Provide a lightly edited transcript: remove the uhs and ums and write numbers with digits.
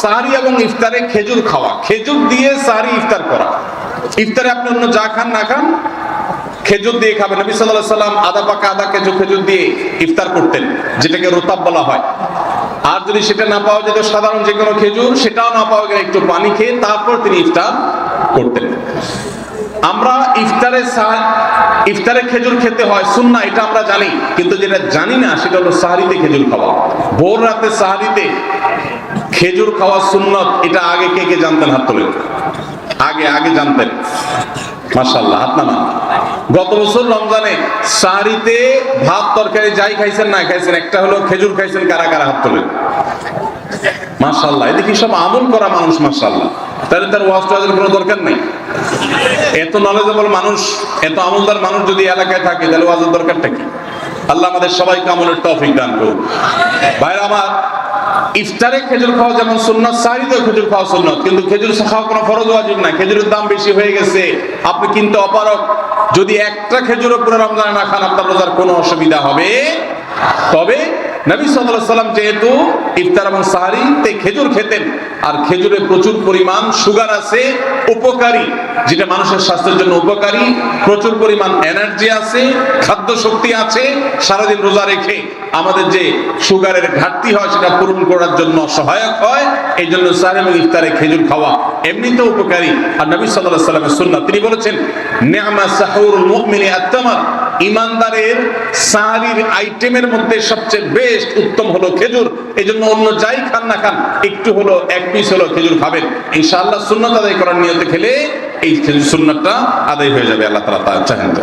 সাহারি এবং ইফতারে খেজুর খাওয়া, খেজুর দিয়ে সাহারি ইফতার করা। ইফতারে আপনি অন্য যা খান না খান, খেজুর দিয়ে খাবেন। নবী সাল্লাল্লাহু আলাইহি সাল্লাম আধা পাকা আধা খেজুর দিয়ে ইফতার করতেন, যেটাকে রোতাব বলা হয়। আর যদি সেটা না পাওয়া যেত, সাধারণ যে কোনো খেজুর, সেটাও না পাওয়া গেলে একটু পানি খেয়ে তারপর তিনি ইফতার করতেন। আমরা ইফতারে খেজুর খেতে হয় সুন্নাহ, এটা আমরা জানি, কিন্তু যেটা জানি না সেটা হলো সাহারিতে খেজুর খাওয়া। ভোর রাতে সাহারিতে খেজুর খাওয়া সুন্নত, এটা আগে কে কে জানতেন? হাত তোলেন। আগে জানতেন? মাশাআল্লাহ, হাত নামান। গত বছর রমজানে সাহারিতে ভাত তরকারি যাই খাইছেন না খাইছেন, একটা হলো খেজুর খাইছেন, কারা কারা হাত তোলেন? মাশাআল্লাহ, এদিকে সব আমল করা মানুষ, মাশাআল্লাহ। তাহলে তার ওয়াজ টোয়াজের কোনো দরকার নেই। এত নলেজেবল মানুষ, এত আমলদার মানুষ যদি এলাকায় থাকে, তাহলে ওয়াজের দরকারটা কি? আল্লাহ আমাদের সবাইকে আমলের তৌফিক দান করুন। ভাইরা আমার, ইফতারে খেজুর খাওয়া যেমন সুন্নাত, সাহারিতেও খেজুর খাওয়া সুন্নাত, কিন্তু খেজুর খাওয়া কোনো ফরজ ওয়াজিব না। খেজুরের দাম বেশি হয়ে গেছে, আপনি কিনতে অপারগ। যদি একটা খেজুরও পুরো রমজানে না খান, আপনার রোজার কোনো অসুবিধা হবে। তবে নবী সাল্লাল্লাহু আলাইহি সাল্লাম যেহেতু ইফতার এবং সাহারিতে খেজুর খেতেন, আর খেজুরে প্রচুর পরিমাণ সুগার আছে, উপকারী, যেটা মানুষের স্বাস্থ্যের জন্য উপকারী, প্রচুর পরিমাণ এনার্জি আছে, খাদ্য শক্তি আছে, সারাদিন রোজা রেখে আমাদের যে সুগারের ঘাটতি হয় সেটা পূরণ করার জন্য সহায়ক হয়। এই জন্য সাহারি এবং ইফতারে খেজুর খাওয়া এমনিতেও উপকারী। আর নবী সাল্লাল্লাহু আলাইহি সাল্লামের সুন্নাত, তিনি বলেছেন, নি'মা সাহুরুল মুমিনি আত-তামার, ঈমানদারের সাহারির আইটেমের মধ্যে সবচেয়ে বেস্ট উত্তম হলো খেজুর। এই জন্য অন্য যাই খান না খান, একটু হলো, এক পিস হলো খেজুর খাবেন। ইনশাআল্লাহ সুন্নাত আদায় করার নিয়তে খেলে এই খেজুর সুন্নাতটা আদায় হয়ে যাবে, আল্লাহ তাআলা চাহেন তো।